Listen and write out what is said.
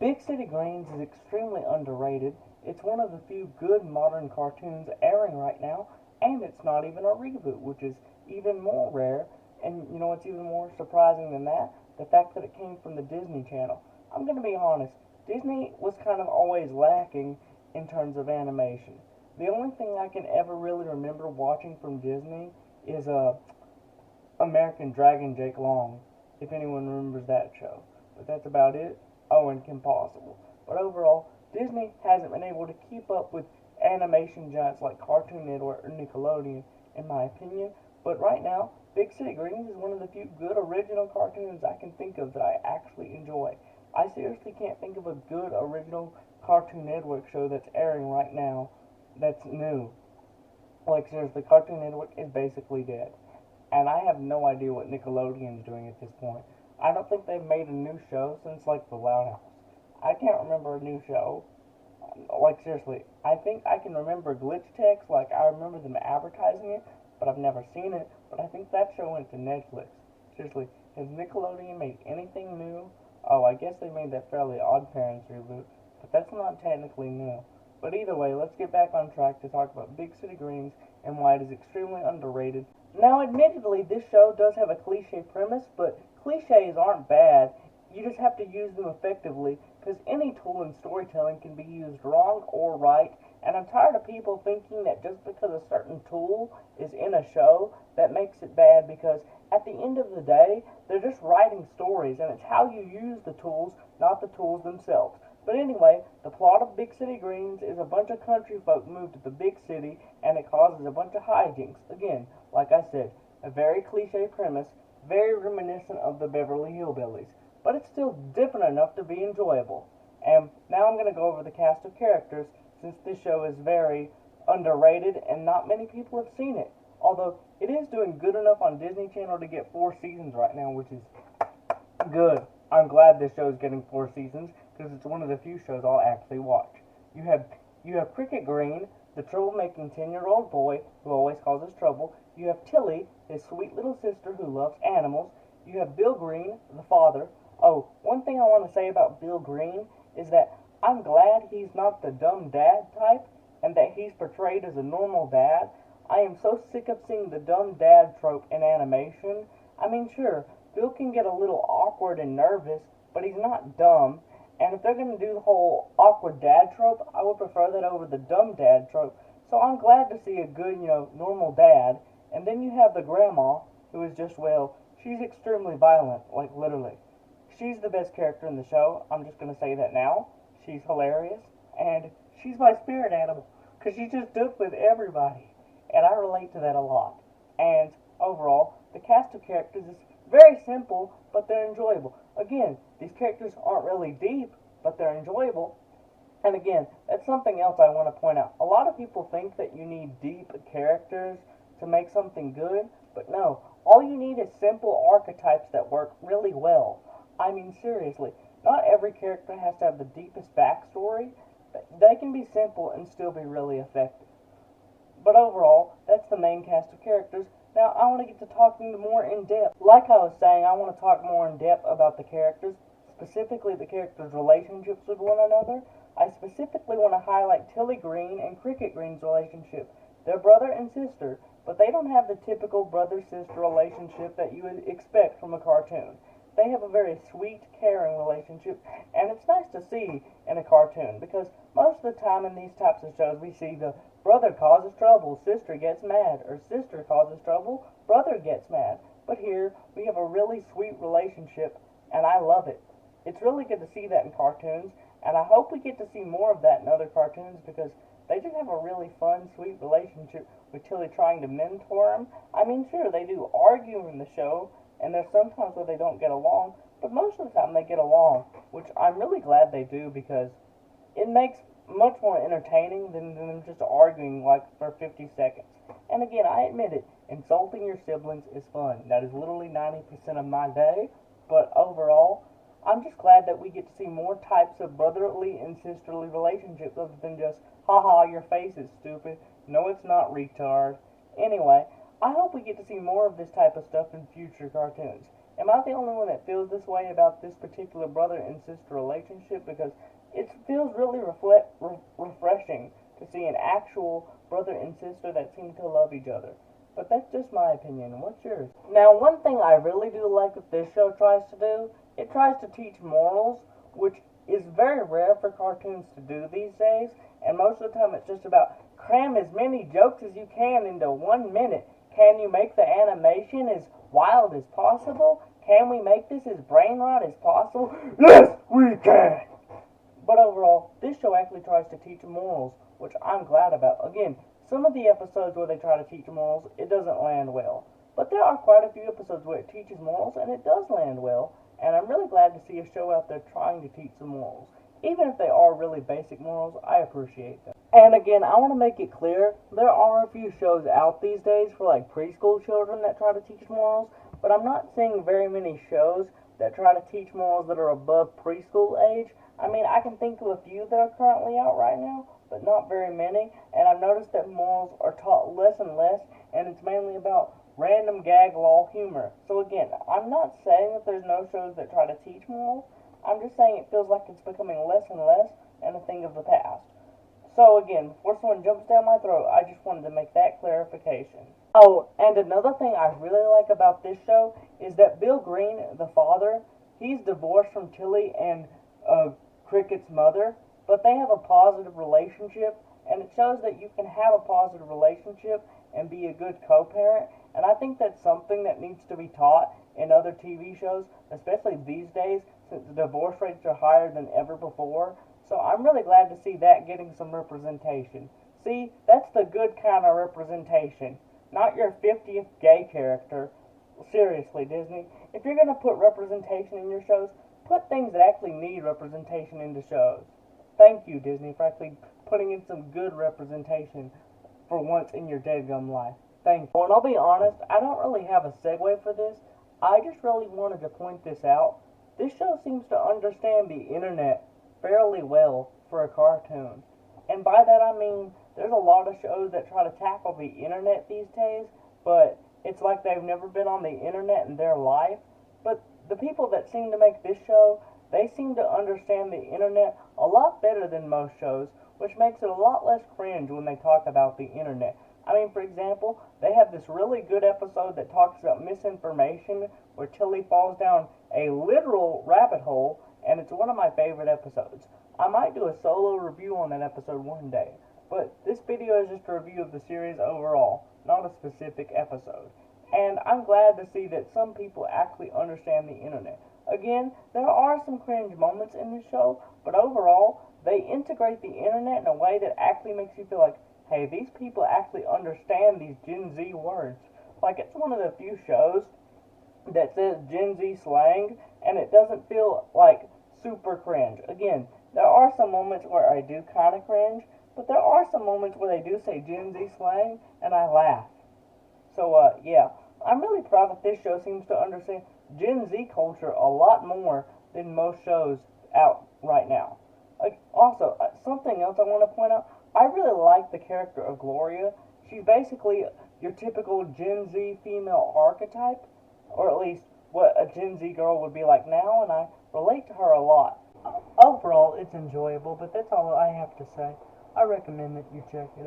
Big City Greens is extremely underrated. It's one of the few good modern cartoons airing right now, and it's not even a reboot, which is even more rare. And you know what's even more surprising than that? The fact that it came from the Disney Channel. I'm going to be honest, Disney was kind of always lacking in terms of animation. The only thing I can ever really remember watching from Disney is American Dragon Jake Long, if anyone remembers that show. But that's about it. Oh, and Kim Possible. But overall, Disney hasn't been able to keep up with animation giants like Cartoon Network or Nickelodeon, in my opinion. But right now, Big City Greens is one of the few good original cartoons I can think of that I actually enjoy. I seriously can't think of a good original Cartoon Network show that's airing right now that's new. Like, seriously, Cartoon Network is basically dead. And I have no idea what Nickelodeon's doing at this point. I don't think they've made a new show since, like, The Loud House. I can't remember a new show. Like, seriously, I think I can remember Glitch Text. Like, I remember them advertising it, but I've never seen it. But I think that show went to Netflix. Seriously, has Nickelodeon made anything new? Oh, I guess they made that Fairly Odd Parents reboot, but that's not technically new. But either way, let's get back on track to talk about Big City Greens and why it is extremely underrated. Now, admittedly, this show does have a cliche premise, but cliches aren't bad. You just have to use them effectively, because any tool in storytelling can be used wrong or right, and I'm tired of people thinking that just because a certain tool is in a show, that makes it bad, because at the end of the day, they're just writing stories, and it's how you use the tools, not the tools themselves. But anyway, the plot of Big City Greens is a bunch of country folk move to the big city, and it causes a bunch of hijinks. Again, like I said, a very cliche premise, very reminiscent of the Beverly Hillbillies, but it's still different enough to be enjoyable. And now I'm going to go over the cast of characters, since this show is very underrated and not many people have seen it. Although it is doing good enough on Disney Channel to get 4 seasons right now, which is good. I'm glad this show is getting 4 seasons because it's one of the few shows I'll actually watch. You have you have Cricket Green, the troublemaking 10-year-old boy who always causes trouble. You have Tilly, his sweet little sister who loves animals. You have Bill Green, the father. Oh, one thing I want to say about Bill Green is that I'm glad he's not the dumb dad type and that he's portrayed as a normal dad. I am so sick of seeing the dumb dad trope in animation. I mean, sure, Bill can get a little awkward and nervous, but he's not dumb. And if they're going to do the whole awkward dad trope, I would prefer that over the dumb dad trope. So I'm glad to see a good, normal dad. And then you have the grandma, who is just, well, she's extremely violent, like literally. She's the best character in the show. I'm just going to say that now. She's hilarious. And she's my spirit animal, because she just does with everybody. And I relate to that a lot. And overall, the cast of characters is very simple, but they're enjoyable. Again, these characters aren't really deep, but they're enjoyable. And again, that's something else I want to point out. A lot of people think that you need deep characters to make something good, but no. All you need is simple archetypes that work really well. I mean, seriously, not every character has to have the deepest backstory. They can be simple and still be really effective. But overall, that's the main cast of characters. Now, I want to get to talking more in depth. Like I was saying, I want to talk more in depth about the characters, specifically the characters' relationships with one another. I specifically want to highlight Tilly Green and Cricket Green's relationship. They're brother and sister, but they don't have the typical brother-sister relationship that you would expect from a cartoon. They have a very sweet, caring relationship, and it's nice to see in a cartoon, because most of the time in these types of shows we see the brother causes trouble, sister gets mad, or sister causes trouble, brother gets mad. But here, we have a really sweet relationship, and I love it. It's really good to see that in cartoons, and I hope we get to see more of that in other cartoons, because they just have a really fun, sweet relationship with Tilly trying to mentor him. I mean, sure, they do argue in the show, and there's sometimes where they don't get along, but most of the time they get along, which I'm really glad they do, because it makes much more entertaining than them just arguing like for 50 seconds. And again, I admit it, insulting your siblings is fun. That is literally 90% of my day, but overall, I'm just glad that we get to see more types of brotherly and sisterly relationships other than just, haha, your face is stupid. No, it's not, retard. Anyway, I hope we get to see more of this type of stuff in future cartoons. Am I the only one that feels this way about this particular brother and sister relationship? Because it feels really refreshing to see an actual brother and sister that seem to love each other. But that's just my opinion. What's yours? Now, one thing I really do like that this show tries to do, it tries to teach morals, which is very rare for cartoons to do these days. And most of the time it's just about cram as many jokes as you can into 1 minute. Can you make the animation as wild as possible? Can we make this as brain rot as possible? Yes, we can! But overall, this show actually tries to teach morals, which I'm glad about. Again, some of the episodes where they try to teach morals, it doesn't land well. But there are quite a few episodes where it teaches morals, and it does land well. And I'm really glad to see a show out there trying to teach some morals. Even if they are really basic morals, I appreciate them. And again, I want to make it clear, there are a few shows out these days for like preschool children that try to teach morals, but I'm not seeing very many shows that try to teach morals that are above preschool age. I mean, I can think of a few that are currently out right now, but not very many, and I've noticed that morals are taught less and less, and it's mainly about random gag law humor. So again, I'm not saying that there's no shows that try to teach morals, I'm just saying it feels like it's becoming less and less and a thing of the past. So again, before someone jumps down my throat, I just wanted to make that clarification. Oh, and another thing I really like about this show is that Bill Green, the father, he's divorced from Tilly and Cricket's mother, but they have a positive relationship, and it shows that you can have a positive relationship and be a good co-parent, and I think that's something that needs to be taught in other TV shows, especially these days, since the divorce rates are higher than ever before. So I'm really glad to see that getting some representation. See, that's the good kind of representation, not your 50th gay character. Seriously, Disney, if you're going to put representation in your shows, put things that actually need representation into shows. Thank you, Disney, for actually putting in some good representation for once in your deadgum life. Thank you. And I'll be honest, I don't really have a segue for this. I just really wanted to point this out. This show seems to understand the internet fairly well for a cartoon. And by that I mean, there's a lot of shows that try to tackle the internet these days, but it's like they've never been on the internet in their life. But the people that seem to make this show, they seem to understand the internet a lot better than most shows, which makes it a lot less cringe when they talk about the internet. I mean, for example, they have this really good episode that talks about misinformation, where Tilly falls down a literal rabbit hole, and it's one of my favorite episodes. I might do a solo review on that episode one day, but this video is just a review of the series overall, not a specific episode. And I'm glad to see that some people actually understand the internet. Again, there are some cringe moments in this show, but overall, they integrate the internet in a way that actually makes you feel like, hey, these people actually understand these Gen Z words. Like, it's one of the few shows that says Gen Z slang, and it doesn't feel like super cringe. Again, there are some moments where I do kind of cringe, but there are some moments where they do say Gen Z slang, and I laugh. So, yeah, I'm really proud that this show seems to understand Gen Z culture a lot more than most shows out right now. Also, something else I want to point out, I really like the character of Gloria. She's basically your typical Gen Z female archetype, or at least what a Gen Z girl would be like now, and I relate to her a lot. Overall, it's enjoyable, but that's all I have to say. I recommend that you check it out.